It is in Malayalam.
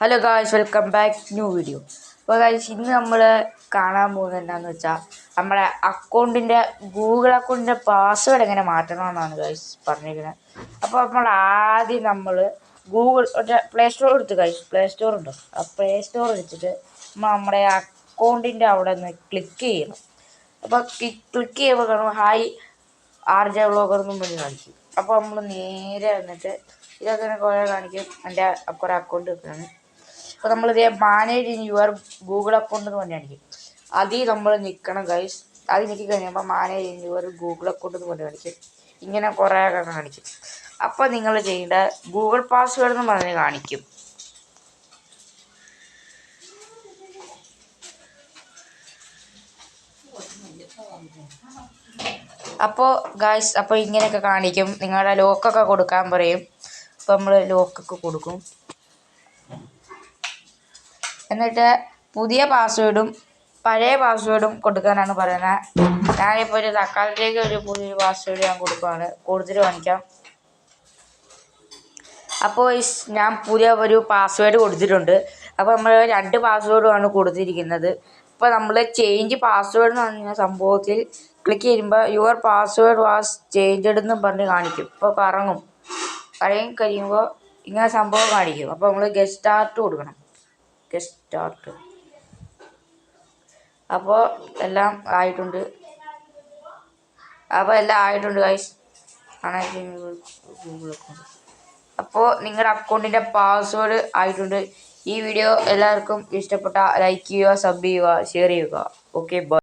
Hello guys, welcome back new video. അപ്പോൾ ഗായ്സ്, ഇന്ന് നമ്മൾ കാണാൻ പോകുന്നത് എന്താണെന്ന് വെച്ചാൽ നമ്മുടെ ഗൂഗിൾ അക്കൗണ്ടിൻ്റെ പാസ്വേഡ് എങ്ങനെ മാറ്റണമെന്നാണ് ഗായ്സ് പറഞ്ഞിരിക്കുന്നത്. അപ്പോൾ നമ്മൾ പ്ലേ സ്റ്റോർ എടുത്ത് പ്ലേ സ്റ്റോർ ഉണ്ടോ, ആ പ്ലേ സ്റ്റോർ എടുത്തിട്ട് നമ്മുടെ അക്കൗണ്ടിൻ്റെ അവിടെ നിന്ന് ക്ലിക്ക് ചെയ്യണം. അപ്പോൾ ക്ലിക്ക് ചെയ്യുമ്പോൾ കാണും ഹായ് RJ വ്ളോഗർ എന്നും വേണ്ടി കാണിക്കും. അപ്പോൾ നമ്മൾ നേരെ വന്നിട്ട് ഇതൊക്കെ കുറേ കാണിക്കും. എൻ്റെ കുറേ അക്കൗണ്ട് വെക്കുകയാണ്. അപ്പോൾ നമ്മളിത് മാനേജ് യുവർ ഗൂഗിൾ അക്കൗണ്ട് എന്ന് പറഞ്ഞ് കാണിക്കും. അതിൽ നമ്മൾ നിൽക്കണം ഗൈസ്. അത് നിൽക്കി കഴിയുമ്പോൾ മാനേജ് യുവർ ഗൂഗിൾ അക്കൗണ്ട് എന്ന് പറഞ്ഞ് കാണിക്കും. ഇങ്ങനെ കുറേ ഒക്കെ കാണിക്കും. അപ്പോൾ നിങ്ങൾ ചെയ്യേണ്ട ഗൂഗിൾ പാസ്വേഡ് എന്ന് പറഞ്ഞ് കാണിക്കും. അപ്പോൾ ഗായ്സ്, അപ്പോൾ ഇങ്ങനെയൊക്കെ കാണിക്കും. നിങ്ങളുടെ ലോക്കൊക്കെ കൊടുക്കാൻ പറയും. അപ്പോൾ നമ്മൾ ലോക്കൊക്കെ കൊടുക്കും. എന്നിട്ട് പുതിയ പാസ്വേഡും പഴയ പാസ്വേഡും കൊടുക്കാനാണ് പറയുന്നത്. ഞാനിപ്പോൾ ഒരു തക്കാലത്തേക്ക് ഒരു പുതിയൊരു പാസ്വേഡ് ഞാൻ കൊടുക്കുകയാണ്. കൊടുത്തിട്ട് കാണിക്കാം. അപ്പോൾ ഞാൻ പുതിയ ഒരു പാസ്വേഡ് കൊടുത്തിട്ടുണ്ട്. അപ്പോൾ നമ്മൾ 2 പാസ്വേഡുമാണ് കൊടുത്തിരിക്കുന്നത്. അപ്പോൾ നമ്മൾ ചേഞ്ച് പാസ്വേഡ് എന്ന് പറഞ്ഞ സംഭവത്തിൽ ക്ലിക്ക് ചെയ്യുമ്പോൾ യുവർ പാസ്വേഡ് വാസ് ചേഞ്ച്ഡ് എന്ന് പറഞ്ഞ് കാണിക്കും. ഇപ്പോൾ കറങ്ങി കഴിയുമ്പോൾ ഇങ്ങനെ സംഭവം കാണിക്കും. അപ്പോൾ നമ്മൾ ഗെറ്റ് സ്റ്റാർട്ട് കൊടുക്കണം. സ്റ്റാർട്ട്. അപ്പോൾ എല്ലാം ആയിട്ടുണ്ട്. ഗൈസ്. Google account. അപ്പോൾ നിങ്ങളുടെ അക്കൗണ്ടിൻ്റെ പാസ്വേഡ് ആയിട്ടുണ്ട്. ഈ വീഡിയോ എല്ലാവർക്കും ഇഷ്ടപ്പെട്ട ലൈക്ക് ചെയ്യുക, സബ് ചെയ്യുക, ഷെയർ ചെയ്യുക. Okay, by.